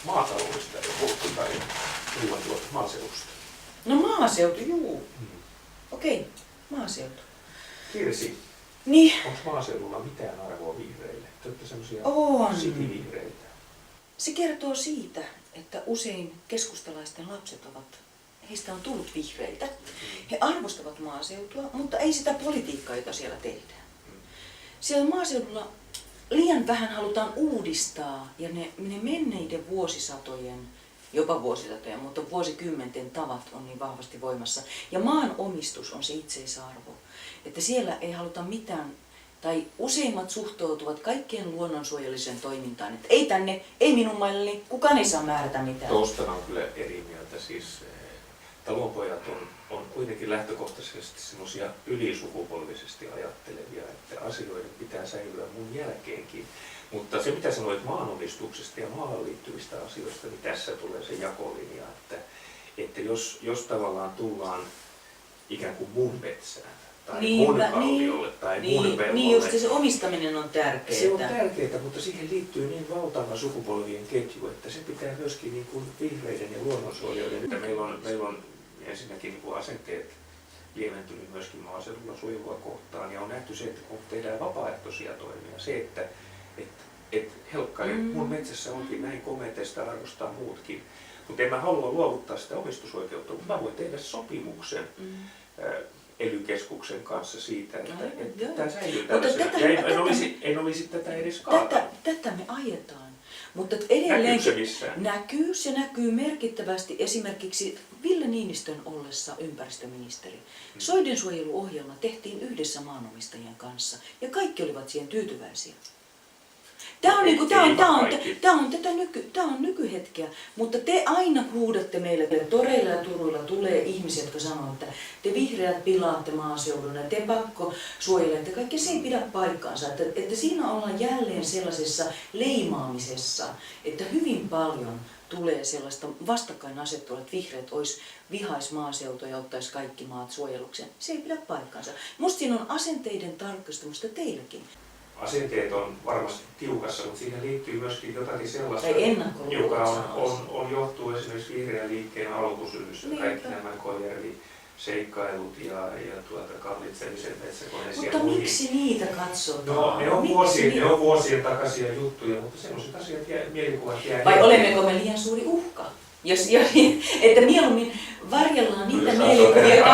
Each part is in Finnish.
maataloudesta ja puhuttu tai maaseudusta. No maaseutu, juu. Okei, maaseutu. Kirsi, Niin. onko maaseudulla mitään arvoa vihreille? Te olette semmoisia cityvihreitä. Se kertoo siitä, että usein keskustalaisten lapset heistä on tullut vihreitä. He arvostavat maaseutua, mutta ei sitä politiikkaa, jota siellä tehdään. Siellä maaseudulla liian vähän halutaan uudistaa ja ne menneiden vuosisatojen, jopa vuosisatojen, mutta vuosikymmenten tavat on niin vahvasti voimassa. Ja maan omistus on se itseisarvo, että siellä ei haluta mitään, tai useimmat suhtautuvat kaikkien luonnonsuojelliseen toimintaan, että ei tänne, ei minun mailleni, kukaan ei saa määrätä mitään. Tuosta on kyllä eri mieltä. Siis talonpojat on kuitenkin lähtökohtaisesti semmoisia ylisukupolvisesti ajattelevia, että asioiden pitää säilyä mun jälkeenkin. Mutta se mitä sanoit maanomistuksesta ja maahan liittyvistä asioista, niin tässä tulee se jakolinja, että jos tavallaan tullaan ikään kuin mun metsään tai mun kalliolle tai mun pellolle. Niin just se omistaminen on tärkeää. Se on tärkeää, mutta siihen liittyy niin valtava sukupolvien ketju, että se pitää myöskin niin kuin vihreiden ja luonnonsuojelijoiden. Meillä on ensinnäkin niin kuin asenteet lieventynyt myöskin maaseudulla suojelua kohtaan ja on nähty se, että kun tehdään vapaaehtoisia toimia, se, että helkkari, mun metsässä onkin näin komeata, sitä arvostaa muutkin. Mutta en mä halua luovuttaa sitä omistusoikeutta, mutta mä voin tehdä sopimuksen ELY-keskuksen kanssa siitä, että tämä säilyy tällaisena. En olisi tätä edes kaatanut. Tätä me ajetaan. Mutta edelleen se näkyy merkittävästi esimerkiksi Ville Niinistön ollessa ympäristöministeri. Soidensuojeluohjelma tehtiin yhdessä maanomistajien kanssa ja kaikki olivat siihen tyytyväisiä. Tämä on nykyhetkeä, mutta te aina huudatte meille, että toreilla ja turuilla tulee ihmisiä, jotka sanoo, että te vihreät pilaatte maaseudun ja te pakko suojelette. Kaikki se ei pidä paikkaansa. Että siinä ollaan jälleen sellaisessa leimaamisessa, että hyvin paljon tulee sellaista vastakkainasettelua, että vihreät vihais maaseutua ja ottaisi kaikki maat suojelukseen. Se ei pidä paikkaansa. Musta siinä on asenteiden tarkastelusta teilläkin. Asenteet on varmasti tiukassa, mutta siihen liittyy myöskin jotakin sellaista, joka on johtuu esimerkiksi vihreän liikkeen alkusyystä. Kaikki nämä Kojärvi-seikkailut ja kallitsemisen metsäkoneisia. Mutta miksi niitä katsotaan? No, ne on vuosien takaisia juttuja, mutta sellaiset asiat mielikuvat jää. Vai olemmeko me liian suuri uhka? Että mieluummin varjellaan niitä mielikuvia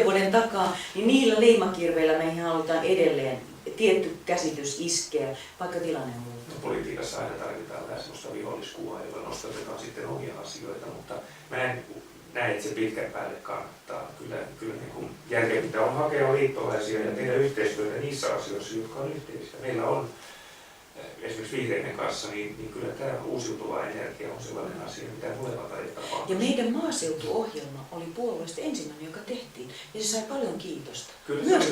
20-25 vuoden takaa, niin niillä leimakirveillä meihin halutaan edelleen tietty käsitys iskeä, vaikka tilanne on muuttunut. Politiikassa aina tarvitaan vähän sellaista viholliskuvaa, jolla nostatetaan sitten omia asioita, mutta mä en näe, että se pitkän päälle kannattaa. Kyllä niin kuin järkevintä on hakea liittolaisia ja tehdä yhteistyötä niissä asioissa, jotka on yhteisiä. Meillä on esimerkiksi vihreiden kanssa, niin kyllä tämä uusiutuva energia on sellainen asia, mitä molemmat ajetaan. Ja meidän maaseutuohjelma oli puolueesta ensimmäinen, joka tehtiin, ja se sai paljon kiitosta. Kyllä, myös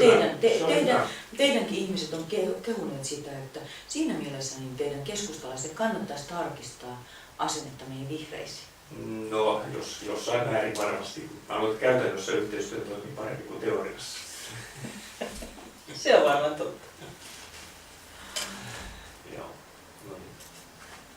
teidänkin ihmiset on kehuneet sitä, että siinä mielessä niin teidän keskustalaiset kannattaisi tarkistaa asennetta meidän vihreisiin. No, jossain määrin varmasti. Mä luulen, että käytännössä yhteistyö toimii paremmin kuin teoriassa. Se on varmaan totta.